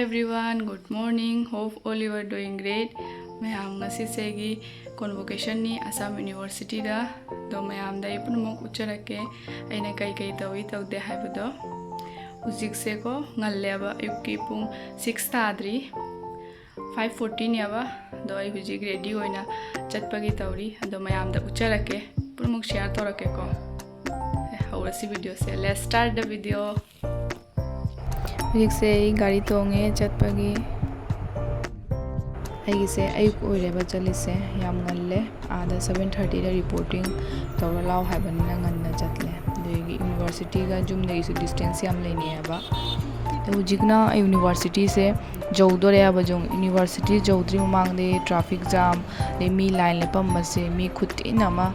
everyone, good morning. Hope all you are doing great. Mayam ngasi segi convocation ni Assam University da do mayam da ipun ucharake aina kai tawi tawde haibado ujik se ko ngalleba yuki pung 6 tadri 5:14 yaba do ai hujik ready hoina chatpagi tawri do mayam da ucharake pun share torake ko haurasi video se. Let's start the video. ꯍꯧꯖꯤꯛꯁꯦ ꯑꯩ ꯒꯥꯔꯤ ꯇꯣꯡꯉꯦ ꯆꯠꯄꯒꯤ ꯑꯩꯒꯤꯁꯦ ꯑꯌꯨꯛ ꯑꯣꯏꯔꯦꯕ ꯆꯠꯂꯤꯁꯦ ꯌꯥꯝ ꯉꯜꯂꯦ ꯑꯥꯗ 7:30ꯗ ꯔꯤꯄꯣꯔꯇꯤꯡ ꯇꯧꯔ ꯂꯥꯎ ꯍꯥꯏꯕꯅꯤꯅ ꯉꯟꯅ ꯆꯠꯂꯦ ꯑꯗꯨꯒꯤ ꯌꯨꯅꯤꯚꯔꯁꯤꯇꯤꯒ ꯌꯨꯝꯗꯒꯤꯁꯨ ꯗꯤꯁꯇꯦꯟꯁ ꯌꯥꯝ ꯂꯩꯅꯩꯌꯦꯕ ꯍꯧꯖꯤꯛꯅ ꯌꯨꯅꯤꯚꯔꯁꯤꯇꯤꯁꯦ ꯌꯧꯗꯣꯔꯦꯕ ꯌꯨꯅꯤꯚꯔꯁꯤꯇꯤ ꯌꯧꯗ꯭ꯔꯤ ꯃꯃꯥꯡꯗ ꯇ꯭ꯔꯥꯐꯤꯛ ꯖꯥꯝ ꯑꯗꯩ ꯃꯤ ꯂꯥꯏꯟ ꯂꯦꯞꯄꯝꯕꯁꯦ ꯃꯤ ꯈꯨꯠꯇꯤꯟ ꯑꯃ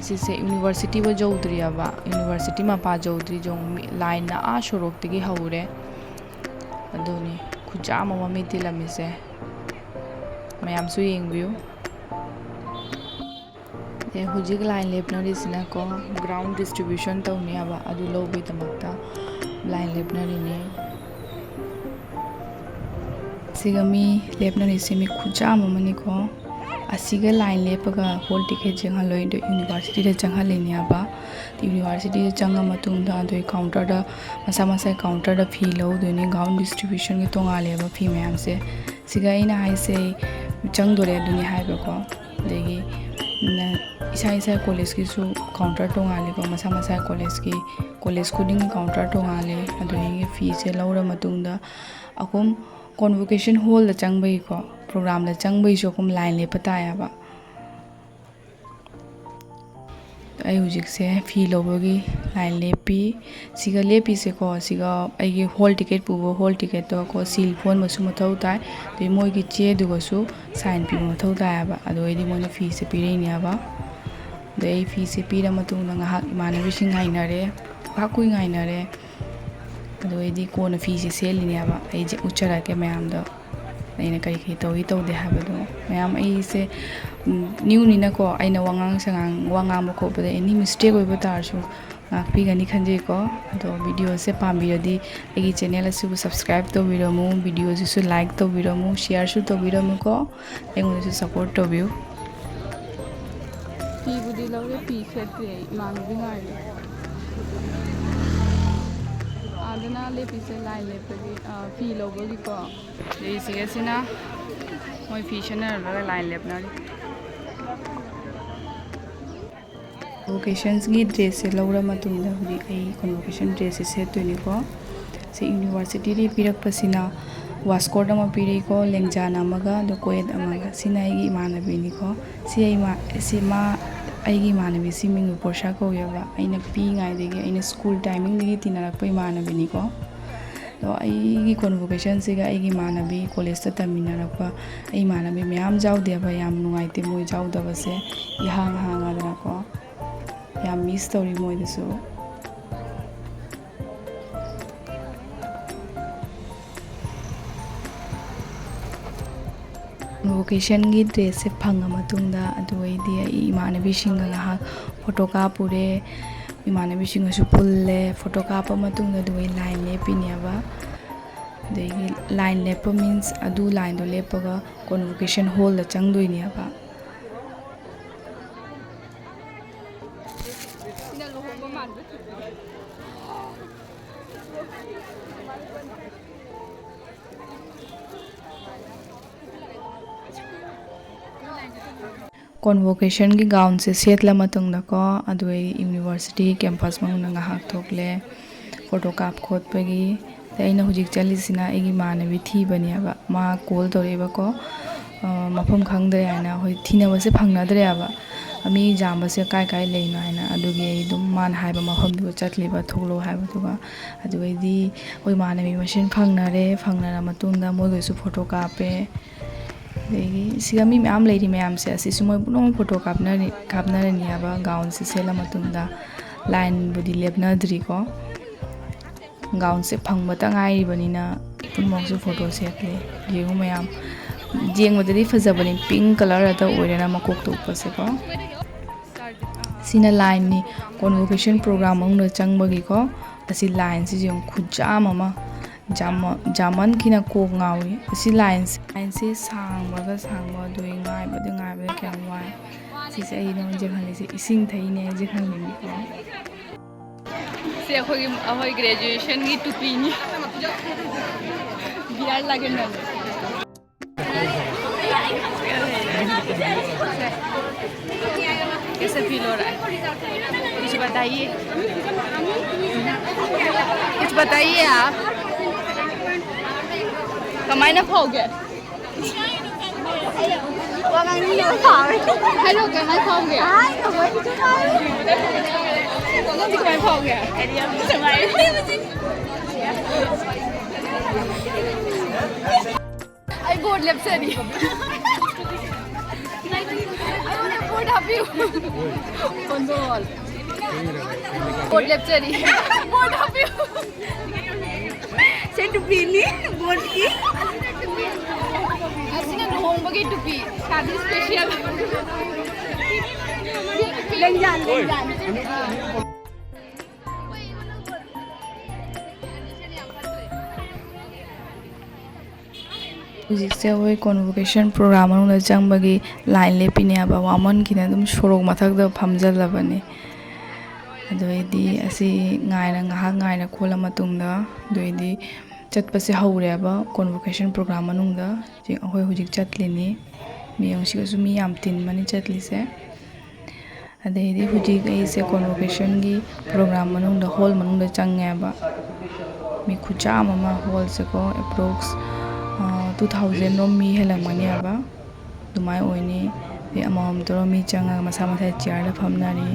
ꯁꯤꯁꯦ ꯌꯨꯅꯤꯚꯔꯁꯤꯇꯤꯕꯨ ꯌꯧꯗ꯭ꯔꯤꯌꯦꯕ ꯌꯨꯅꯤꯚꯔꯁꯤꯇꯤ ꯃꯄꯥ ꯌꯧꯗ꯭ꯔꯤ ꯂꯥꯏꯟꯅ ꯁꯣꯔꯣꯛꯇꯒꯤ ꯍꯧꯔꯦ ꯑꯗꯨꯅꯤ ꯈꯨꯖꯥꯝ ꯑꯃ ꯃꯤ ꯇꯤꯜꯂꯝꯃꯤꯁꯦ ꯃꯌꯥꯝꯁꯨ ꯌꯦꯡꯕꯤꯌꯨ ꯍꯧꯖꯤꯛ ꯂꯥꯏꯟ ꯂꯦꯞꯅꯔꯤꯁꯤꯅꯀꯣ ꯒ꯭ꯔꯥꯎꯟ ꯗꯤꯁꯇ꯭ꯔꯤꯕ꯭ꯌꯨꯁꯟ ꯇꯧꯅꯤ ꯍꯥꯏꯕ ꯑꯗꯨ ꯂꯧꯕꯒꯤꯗꯃꯛꯇ ꯂꯥꯏꯟ ꯂꯦꯞꯅꯔꯤꯅꯤ ꯁꯤꯒ ꯃꯤ ꯂꯦꯞꯅꯔꯤꯁꯦ ꯃꯤ ꯈꯨꯖꯥꯝ ꯑꯃꯅꯤꯀꯣ ꯑꯁꯤꯒ ꯂꯥꯏꯟ ꯂꯦꯞꯄꯒ ꯍꯣꯜ ꯇꯤꯀꯦꯠ ꯆꯪꯍꯜꯂꯣꯏꯗꯣ ꯌꯨꯅꯤꯚꯔꯁꯤꯇꯤꯗ ꯆꯪꯍꯜꯂꯤꯅꯦ ꯍꯥꯏꯕ ꯌꯨꯅꯤꯚꯔꯁꯤꯇꯤꯗ ꯆꯪꯉ ꯃꯇꯨꯡꯗ ꯑꯗꯨꯒꯤ ꯀꯥꯎꯟꯇꯔꯗ ꯃꯁꯥ ꯀꯥꯎꯟꯇꯔꯗ ꯐꯤ ꯂꯧꯗꯣꯏꯅꯤ ꯒ꯭ꯔꯥꯎꯟ ꯗꯤꯁꯇ꯭ꯔꯤꯕ꯭ꯌꯨꯁꯟꯒꯤ ꯇꯣꯡꯉꯥꯜꯂꯦꯕ ꯐꯤ ꯃꯌꯥꯝꯁꯦ ꯁꯤꯒ ꯑꯩꯅ ꯍꯥꯏꯁꯦ ꯆꯪꯗꯣꯔꯦ ꯑꯗꯨꯅꯤ ꯍꯥꯏꯕꯀꯣ ꯑꯗꯒꯤ ꯏꯁꯥ ꯀꯣꯂꯦꯖꯀꯤꯁꯨ ꯀꯥꯎꯟꯇꯔ ꯇꯣꯡꯉꯥꯜꯂꯤꯀꯣ ꯃꯁꯥ ꯀꯣꯂꯦꯖ ꯈꯨꯗꯤꯡꯒꯤ ꯀꯥꯎꯟꯇꯔ ꯇꯣꯡꯉꯥꯜꯂꯤ ꯑꯗꯨꯗꯒꯤ ꯐꯤꯁꯦ ꯂꯧꯔ ꯃꯇꯨꯡꯗ ꯑꯩꯈꯣꯏ ꯀꯣꯟꯚꯣꯀꯦꯁꯟ ꯍꯣꯜꯗ ꯆꯪꯕꯒꯤꯀꯣ ꯄ꯭ꯔꯣꯒ꯭ꯔꯥꯝꯗ ꯆꯪꯕꯒꯤꯁꯨ ꯑꯩꯈꯣꯏ ꯂꯥꯏꯟ ꯂꯦꯞꯄ ꯇꯥꯏꯌꯦꯕ ꯑꯩ ꯍꯧꯖꯤꯛꯁꯦ ꯐꯤ ꯂꯧꯕꯒꯤ ꯂꯥꯏꯟ ꯂꯦꯞꯄꯤ ꯁꯤꯒ ꯂꯦꯞꯄꯤꯁꯦꯀꯣ ꯁꯤꯒ ꯑꯩꯒꯤ ꯍꯣꯜ ꯇꯤꯀꯦꯠ ꯄꯨꯕ ꯍꯣꯜ ꯇꯤꯀꯦꯠꯇꯣꯀꯣ ꯁꯤꯜ ꯐꯣꯟꯕꯁꯨ ꯃꯊꯧ ꯇꯥꯏ ꯑꯗꯩ ꯃꯣꯏꯒꯤ ꯆꯦꯗꯨꯒꯁꯨ ꯁꯥꯏꯟ ꯄꯤꯕ ꯃꯊꯧ ꯇꯥꯏꯌꯦꯕ ꯑꯗꯨ ꯑꯣꯏꯗꯤ ꯃꯣꯏꯅ ꯐꯤꯁꯦ ꯄꯤꯔꯛꯏꯅꯦꯕ ꯑꯗꯩ ꯑꯩ ꯐꯤꯁꯦ ꯄꯤꯔ ꯃꯇꯨꯡꯗ ꯉꯥꯏꯍꯥꯛ ꯏꯃꯥꯟꯅꯕꯤꯁꯤꯡ ꯉꯥꯏꯅꯔꯦ ꯉꯥꯏꯍꯥꯛ ꯀꯨꯏ ꯉꯥꯏꯅꯔꯦ ꯑꯗꯨ ꯑꯩꯗꯤ ꯀꯣꯟꯅ ꯐꯤꯁꯦ ꯁꯦꯠꯂꯤꯅꯦꯕ ꯑꯩꯁꯦ ꯎꯠꯆꯔꯛꯀꯦ ꯃꯌꯥꯝꯗ ꯑꯩꯅ ꯀꯔꯤ ꯇꯧꯏ ꯇꯧꯗꯦ ꯍꯥꯏꯕꯗꯣ ꯃꯌꯥꯝ ꯑꯩꯁꯦ ꯅ꯭ꯌꯨꯅꯤꯅꯀꯣ ꯑꯩꯅ ꯋꯥ ꯉꯥꯡꯕ ꯈꯣꯠꯄꯗ ꯑꯦꯅꯤ ꯃꯤꯁꯇꯦꯛ ꯑꯣꯏꯕ ꯇꯥꯔꯁꯨ ꯉꯥꯛꯄꯤꯒꯅꯤ ꯈꯟꯖꯩꯀꯣ ꯑꯗꯣ ꯚꯤꯗꯤꯑꯣꯁꯦ ꯄꯥꯝꯕꯤꯔꯗꯤ ꯑꯩꯒꯤ ꯆꯦꯅꯦꯜ ꯑꯁꯤꯕꯨ ꯁꯕꯁꯀ꯭ꯔꯥꯏꯕ ꯇꯧꯕꯤꯔꯝꯃꯨ ꯚꯤꯗꯤꯑꯣꯁꯤꯁꯨ ꯂꯥꯏꯛ ꯇꯧꯕꯤꯔꯝꯃꯨ ꯁꯤꯌꯔꯁꯨ ꯇꯧꯕꯤꯔꯝꯃꯨꯀꯣ ꯑꯩꯉꯣꯟꯗꯁꯨ ꯁꯞꯄꯣꯔꯠ ꯇꯧꯕꯤꯌꯨ ꯐꯤꯕꯨꯗꯤ ꯂꯧꯔꯦ ꯐꯤ ꯁꯦꯠꯇ꯭ꯔꯤ ꯑꯩ ꯏꯃꯥꯟꯅꯕꯤ ꯉꯥꯏꯔꯤ ꯑꯥꯗꯅ ꯂꯦꯞꯄꯤꯁꯦ ꯂꯥꯏꯟ ꯂꯦꯞꯄꯒꯤ ꯐꯤ ꯂꯧꯕꯒꯤꯀꯣ ꯑꯗꯩ ꯁꯤꯒꯁꯤꯅ ꯃꯣꯏ ꯐꯤ ꯁꯦꯟꯅꯔꯒ ꯂꯥꯏꯟ ꯂꯦꯞꯅꯔꯤ ꯀꯣꯟꯚꯣꯀꯦꯁꯟꯒꯤ ꯗ꯭ꯔꯦꯁꯁꯦ ꯂꯧꯔ ꯃꯇꯨꯡꯗ ꯍꯧꯖꯤꯛ ꯑꯩ ꯀꯣꯟꯚꯣꯀꯦꯁꯟ ꯗ꯭ꯔꯦꯁꯁꯦ ꯁꯦꯠꯇꯣꯏꯅꯤꯀோ ꯁꯤ ꯌꯨꯅꯤꯚꯔꯁꯤꯇꯤꯗꯒꯤ ꯄꯤꯔꯛꯄꯁꯤꯅ ꯋꯥꯁꯀꯣꯠ ꯑꯃ ꯄꯤꯔꯛꯏꯀꯣ ꯂꯦꯡꯖꯥꯟ ꯑꯃꯒ ꯑꯗꯣ ꯀꯣꯌꯦꯠ ꯑꯃꯒ ꯁꯤꯅ ꯑꯩꯒꯤ ꯏꯃꯥꯟꯅꯕꯤꯅꯤꯀꯣ ꯑꯩꯒꯤ ꯏꯃꯥꯟꯅꯕꯤꯁꯤ ꯃꯤꯡ ꯄꯣꯔꯁꯥ ꯀꯧꯋꯦꯕ ꯑꯩꯅ ꯄꯤꯛꯏꯉꯩꯗꯒꯤ ꯑꯩꯅ ꯁ꯭ꯀꯨꯜ ꯇꯥꯏꯃꯤꯡꯗꯒꯤ ꯇꯤꯟꯅꯔꯛꯄ ꯏꯃꯥꯟꯅꯕꯤꯅꯤꯀꯣ ꯑꯗꯣ ꯑꯩꯒꯤ ꯀꯣꯟꯚꯣꯀꯦꯁꯟꯁꯤꯒ ꯑꯩꯒꯤ ꯏꯃꯥꯟꯅꯕꯤ ꯀꯣꯂꯦꯖꯇ ꯇꯝꯃꯤꯟꯅꯔꯛꯄ ꯑꯩ ꯏꯃꯥꯟꯅꯕꯤ ꯃꯌꯥꯝ ꯌꯥꯎꯗꯦꯕ ꯌꯥꯝ ꯅꯨꯡꯉꯥꯏꯇꯦ ꯃꯣꯏ ꯌꯥꯎꯗꯕꯁꯦ ꯏꯍꯥꯡ ꯍꯥꯡꯉꯗꯅꯀꯣ ꯌꯥꯝ ꯃꯤꯁ ꯇꯧꯔꯤ ꯃꯣꯏꯗꯁꯨ ꯀꯣꯟꯚꯣꯀꯦꯁꯟꯒꯤ ꯗ꯭ꯔꯦꯁꯁꯦ ꯐꯪꯉ ꯃꯇꯨꯡꯗ ꯑꯗꯨ ꯑꯩꯗꯤ ꯑꯩ ꯏꯃꯥꯟꯅꯕꯤꯁꯤꯡꯒ ꯉꯥꯏꯍꯥꯛ ꯐꯣꯇꯣ ꯀꯥꯞꯄꯨꯔꯦ ꯏꯃꯥꯟꯅꯕꯤꯁꯤꯡꯒꯁꯨ ꯄꯨꯜꯂꯦ ꯐꯣꯇꯣ ꯀꯥꯞꯄ ꯃꯇꯨꯡꯗ ꯑꯗꯨ ꯑꯩ ꯂꯥꯏꯟ ꯂꯦꯞꯄꯤꯅꯦꯕ ꯑꯗꯒꯤ ꯂꯥꯏꯟ ꯂꯦꯞꯄ ꯃꯤꯟꯁ ꯑꯗꯨ ꯂꯥꯏꯟꯗꯣ ꯂꯦꯞꯄꯒ ꯀꯣꯟꯚꯣꯀꯦꯁꯟ ꯍꯣꯜꯗ ꯆꯪꯗꯣꯏꯅꯦꯕ ꯀꯣꯟꯚꯣꯀꯦꯁꯟꯒꯤ ꯒꯥꯎꯟꯁꯦ ꯁꯦꯠꯂ ꯃꯇꯨꯡꯗꯀꯣ ꯑꯗꯨ ꯑꯩ ꯌꯨꯅꯤꯚꯔꯁꯤꯇꯤ ꯀꯦꯝꯄꯁ ꯃꯅꯨꯡꯗ ꯉꯥꯏꯍꯥꯛ ꯊꯣꯛꯂꯦ ꯐꯣꯇꯣ ꯀꯥꯞ ꯈꯣꯠꯄꯒꯤ ꯑꯩꯅ ꯍꯧꯖꯤꯛ ꯆꯠꯂꯤꯁꯤꯅ ꯑꯩꯒꯤ ꯏꯃꯥꯟꯅꯕꯤ ꯊꯤꯕꯅꯦꯕ ꯃꯥ ꯀꯣꯜ ꯇꯧꯔꯛꯑꯦꯕꯀꯣ ꯃꯐꯝ ꯈꯪꯗ꯭ꯔꯦ ꯍꯥꯏꯅ ꯑꯩꯈꯣꯏ ꯊꯤꯅꯕꯁꯦ ꯐꯪꯅꯗ꯭ꯔꯦꯕ ꯃꯤ ꯌꯥꯝꯕꯁꯦ ꯀꯥꯏ ꯂꯩꯅꯣ ꯍꯥꯏꯅ ꯑꯗꯨꯒꯤ ꯑꯩ ꯑꯗꯨꯝ ꯃꯥꯅ ꯍꯥꯏꯕ ꯃꯐꯝꯗꯨꯗ ꯆꯠꯂꯤꯕ ꯊꯣꯛꯂꯛꯑꯣ ꯍꯥꯏꯕꯗꯨꯒ ꯑꯗꯨꯒꯩꯗꯤ ꯑꯩꯈꯣꯏ ꯏꯃꯥꯟꯅꯕꯤ ꯃꯁꯦꯟ ꯐꯪꯅꯔ ꯃꯇꯨꯡꯗ ꯃꯣꯏꯒꯁꯨ ꯐꯣꯇꯣ ꯀꯥꯞꯄꯦ ꯑꯗꯒꯤ ꯁꯤꯒ ꯃꯤ ꯃꯌꯥꯝ ꯂꯩꯔꯤ ꯃꯌꯥꯝꯁꯦ ꯑꯁꯤꯁꯨ ꯃꯣꯏ ꯄꯨꯝꯅꯃꯛ ꯐꯣꯇꯣ ꯀꯥꯞꯅꯔꯅꯤ ꯍꯥꯏꯕ ꯒꯥꯎꯟꯁꯦ ꯁꯦꯠꯂ ꯃꯇꯨꯡꯗ ꯂꯥꯏꯟꯕꯨꯗꯤ ꯂꯦꯞꯅꯗ꯭ꯔꯤꯀꯣ ꯒꯥꯎꯟꯁꯦ ꯐꯪꯕꯇ ꯉꯥꯏꯔꯤꯕꯅꯤꯅ ꯄꯨꯝꯅꯃꯛꯁꯨ ꯐꯣꯇꯣ ꯁꯦꯠꯂꯦ ꯌꯦꯡꯉꯨ ꯃꯌꯥꯝ ꯌꯦꯡꯕꯗꯗꯤ ꯐꯖꯕꯅꯤ ꯄꯤꯡ ꯀꯂꯔꯗ ꯑꯣꯏꯔꯦꯅ ꯃꯀꯣꯛꯇ ꯎꯞꯄꯁꯦꯀꯣ ꯁꯤꯅ ꯂꯥꯏꯟꯅꯤ ꯀꯣꯟꯚꯣꯀꯦꯁꯟ ꯄ꯭ꯔꯣꯒ꯭ꯔꯥꯝ ꯃꯅꯨꯡꯗ ꯆꯪꯕꯒꯤꯀꯣ ꯑꯁꯤ ꯂꯥꯏꯟꯁꯤꯁꯨ ꯌꯦꯡꯉꯨ ꯈꯨꯖꯥꯝ ꯑꯃ ꯖꯥꯃꯟꯈꯤꯅ ꯀꯣꯛ ꯉꯥꯎꯏ ꯑꯁꯤ ꯂꯥꯏꯟꯁꯦ ꯁꯥꯡꯕꯒ ꯁꯥꯡꯕ ꯑꯗꯨꯒꯤ ꯉꯥꯏꯕꯗ ꯀꯌꯥꯝ ꯋꯥꯏ ꯁꯤꯁꯦ ꯑꯩ ꯅꯉꯣꯟꯗ ꯈꯜꯂꯤꯁꯦ ꯏꯁꯤꯡ ꯊꯛꯏꯅꯦ ꯑꯩꯁꯦ ꯈꯜꯂꯤꯅꯤꯀꯣ ꯁꯤ ꯑꯩꯈꯣꯏ ꯒ꯭ꯔꯦꯖꯨꯑꯦꯁꯟꯒꯤ ꯇꯨꯄꯤꯅꯤ ꯕꯤꯌꯥꯔ ꯂꯥꯒꯟꯅꯕ कैसे फील हो रहा है कुछ बताइए कुछ बताइए आप कमाइना खाओगे हेलो कमाई खाओगे कमाई खाओगे आई बोर्ड लेफ्ट से नहीं board have you console board lecture board have you say to be ni board ki asina no home bagi to be shadi special lenjan ꯍꯧꯖꯤꯛꯁꯦ ꯑꯩꯈꯣꯏ ꯀꯣꯟꯚꯣꯀꯦꯁꯟ ꯄ꯭ꯔꯣꯒ꯭ꯔꯥꯝ ꯃꯅꯨꯡꯗ ꯆꯪꯕꯒꯤ ꯂꯥꯏꯟ ꯂꯦꯞꯄꯤꯅꯦꯕ ꯋꯥꯃꯟꯈꯤꯅ ꯑꯗꯨꯝ ꯁꯣꯔꯣꯛ ꯃꯊꯛꯇ ꯐꯝꯖꯜꯂꯕꯅꯤ ꯑꯗꯨꯏꯗꯤ ꯑꯁꯤ ꯉꯥꯏꯍꯥꯛ ꯉꯥꯏꯅ ꯈꯣꯠꯂ ꯃꯇꯨꯡꯗ ꯑꯗꯨꯏꯗꯤ ꯆꯠꯄꯁꯦ ꯍꯧꯔꯦꯕ ꯀꯣꯟꯚꯣꯀꯦꯁꯟ ꯄ꯭ꯔꯣꯒ꯭ꯔꯥꯝ ꯃꯅꯨꯡꯗ ꯑꯩꯈꯣꯏ ꯍꯧꯖꯤꯛ ꯆꯠꯂꯤꯅꯤ ꯃꯤꯌꯥꯝꯁꯤꯒꯁꯨ ꯃꯤ ꯌꯥꯝ ꯇꯤꯟꯕꯅꯤ ꯆꯠꯂꯤꯁꯦ ꯑꯗꯩꯗꯤ ꯍꯧꯖꯤꯛ ꯑꯩꯁꯦ ꯀꯣꯟꯚꯣꯀꯦꯁꯟꯒꯤ ꯄ꯭ꯔꯣꯒ꯭ꯔꯥꯝ ꯃꯅꯨꯡꯗ ꯍꯣꯜ ꯃꯅꯨꯡꯗ ꯆꯪꯉꯦꯕ ꯃꯤ ꯈꯨꯠꯆꯥꯝ ꯑꯃ ꯍꯣꯜꯁꯦꯀꯣ ꯑꯦꯄ꯭ꯔꯣꯛꯁ 2000 ꯔꯣꯝ ꯃꯤ ꯍꯦꯜꯂꯝꯒꯅꯦꯕ ꯑꯗꯨꯃꯥꯏꯅ ꯑꯣꯏꯅꯤ ꯑꯃꯃꯝ ꯇꯧꯔ ꯃꯤ ꯆꯪꯉꯒ ꯃꯁꯥ ꯃꯁꯥ ꯆꯤꯌꯔꯗ ꯐꯝꯅꯔꯤ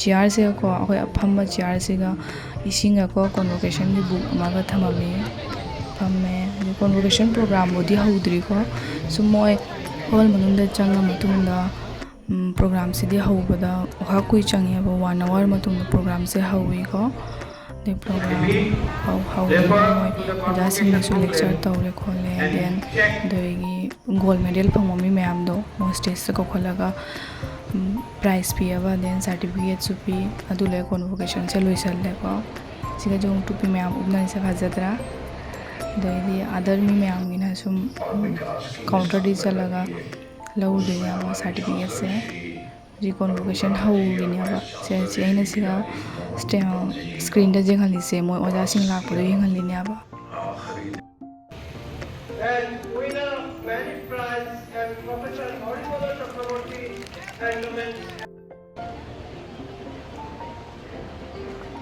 ꯆꯤꯌꯔꯁꯤꯒꯀꯣ ꯑꯩꯈꯣꯏ ꯐꯝꯕ ꯆꯤꯌꯔꯁꯤꯒ ꯏꯁꯤꯡꯒꯀꯣ ꯀꯣꯟꯚꯣꯀꯦꯁꯟꯒꯤ ꯕꯨꯛ ꯑꯃꯒ ꯊꯝꯃꯝꯃꯤ ꯐꯝꯃꯦ ꯑꯗꯨ ꯀꯣꯟꯚꯣꯀꯦꯁꯟ ꯄ꯭ꯔꯣꯒ꯭ꯔꯥꯝꯕꯨꯗꯤ ꯍꯧꯗ꯭ꯔꯤꯀꯣ ꯁꯨꯝ ꯃꯣꯏ ꯍꯣꯜ ꯃꯅꯨꯡꯗ ꯆꯪꯉ ꯃꯇꯨꯡꯗ ꯄ꯭ꯔꯣꯒ꯭ꯔꯥꯝꯁꯤꯗꯤ ꯍꯧꯕꯗ ꯉꯥꯏꯍꯥꯛ ꯀꯨꯏ ꯆꯪꯉꯦꯕ 1 hour ꯃꯇꯨꯡꯗ ꯄ꯭ꯔꯣꯒ꯭ꯔꯥꯝꯁꯦ ꯍꯧꯋꯤꯀꯣ ꯑꯗꯩ ꯄ꯭ꯔꯣꯒ꯭ꯔꯥꯝ ꯍꯧꯔꯒ ꯃꯣꯏ ꯑꯣꯖꯥꯁꯤꯡꯅꯁꯨ ꯂꯦꯛꯆꯔ ꯇꯧꯔꯦ ꯈꯣꯠꯂꯦ ꯗꯦꯟ ꯑꯗꯒꯤ ꯒꯣꯜ ꯃꯦꯗꯜ ꯐꯪꯕ ꯃꯤ ꯃꯌꯥꯝꯗꯣ ꯃꯣꯏ ꯁ꯭ꯇꯦꯖꯇ ꯀꯧꯈꯠꯂꯒ ꯄ꯭ꯔꯥꯏꯖ ꯄꯤꯑꯕ ꯗꯦꯟ ꯁꯥꯔꯇꯤꯐꯤꯀꯦꯠꯁꯨ ꯄꯤ ꯑꯗꯨ ꯂꯩ ꯀꯣꯟꯚꯣꯀꯦꯁꯟꯁꯦ ꯂꯣꯏꯁꯜꯂꯦꯀꯣ ꯁꯤꯒꯁꯨ ꯑꯃꯨꯛ ꯇꯨꯄꯤ ꯃꯌꯥꯝ ꯎꯞꯅꯔꯤꯁꯦ ꯐꯖꯗ꯭ꯔꯥ ꯑꯗꯩꯗꯤ ꯑꯗꯔ ꯃꯤ ꯃꯌꯥꯝꯒꯤꯅ ꯁꯨꯝ ꯀꯥꯎꯟꯇꯔꯗꯤ ꯆꯠꯂꯒ ꯂꯧꯗꯣꯏꯅꯦꯕ ꯁꯥꯔꯇꯤꯐꯤꯀꯦꯠꯁꯦ ꯍꯧꯖꯤꯛ ꯀꯣꯟꯚꯣꯀꯦꯁꯟ ꯍꯧꯔꯤꯅꯦꯕ ꯁꯤ ꯑꯩꯅ ꯁꯤꯗ ꯁ꯭ꯀ꯭ꯔꯤꯟꯗ ꯌꯦꯡꯍꯜꯂꯤꯁꯦ ꯃꯣꯏ ꯑꯣꯖꯥꯁꯤꯡ ꯂꯥꯛꯄꯗꯣ ꯌꯦꯡꯍꯜꯂꯤꯅꯦꯕ And winner of many prize and Professor Horimola Chakraborty and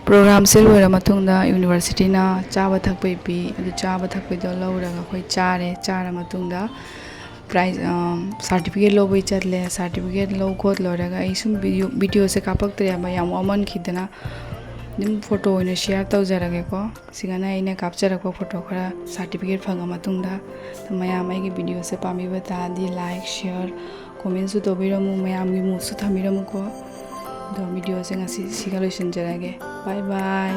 ꯄ꯭ꯔꯣꯒ꯭ꯔꯥꯝꯁꯦ ꯂꯣꯏꯔ ꯃꯇꯨꯡꯗ ꯌꯨꯅꯤꯚꯔꯁꯤꯇꯤꯅ ꯆꯥꯕ ꯊꯛꯄꯩ ꯄꯤ ꯑꯗꯨ ꯆꯥꯕ ꯊꯛꯄꯩꯗꯣ ꯂꯧꯔꯒ ꯑꯩꯈꯣꯏ ꯆꯥꯔ ꯃꯇꯨꯡꯗ ꯄ꯭ꯔꯥꯏꯖ ꯁꯥꯔꯇꯤꯐꯤꯀꯦꯠ ꯂꯧꯕꯩ ꯆꯠꯂꯦ ꯁꯥꯔꯇꯤꯐꯤꯀꯦꯠ ꯂꯧ ꯈꯣꯠ ꯂꯣꯏꯔꯒ ꯑꯩ ꯁꯨꯝ ꯚꯤꯗꯤꯑꯣꯁꯦ ꯀꯥꯞꯄꯛꯇ꯭ꯔꯦꯕ ꯌꯥꯝ ꯋꯥꯃꯟꯈꯤꯗꯅ ꯑꯗꯨꯝ ꯐꯣꯇꯣ ꯑꯣꯏꯅ ꯁꯤꯌꯔ ꯇꯧꯖꯔꯒꯦꯀꯣ ꯁꯤꯒꯅ ꯑꯩꯅ ꯀꯥꯞꯆꯔꯛꯄ ꯐꯣꯇꯣ ꯈꯔ ꯁꯥꯔꯇꯤꯐꯤꯀꯦꯠ ꯐꯪꯉ ꯃꯇꯨꯡꯗ ꯃꯌꯥꯝ ꯑꯩꯒꯤ ꯚꯤꯗꯤꯑꯣꯁꯦ ꯄꯥꯝꯕꯤꯕ ꯇꯥꯔꯗꯤ ꯂꯥꯏꯛ ꯁꯤꯌꯔ ꯀꯣꯃꯦꯟꯁꯨ ꯇꯧꯕꯤꯔꯝꯃꯨ ꯃꯌꯥꯝꯒꯤ ꯃꯣꯠꯁꯨ ꯊꯝꯕꯤꯔꯝꯃꯨꯀꯣ ꯑꯗꯣ ꯚꯤꯗꯤꯑꯣꯁꯦ ꯉꯁꯤ ꯁꯤꯒ ꯂꯣꯏꯁꯤꯟꯖꯔꯒꯦ ꯕꯥꯏ ꯕꯥꯏ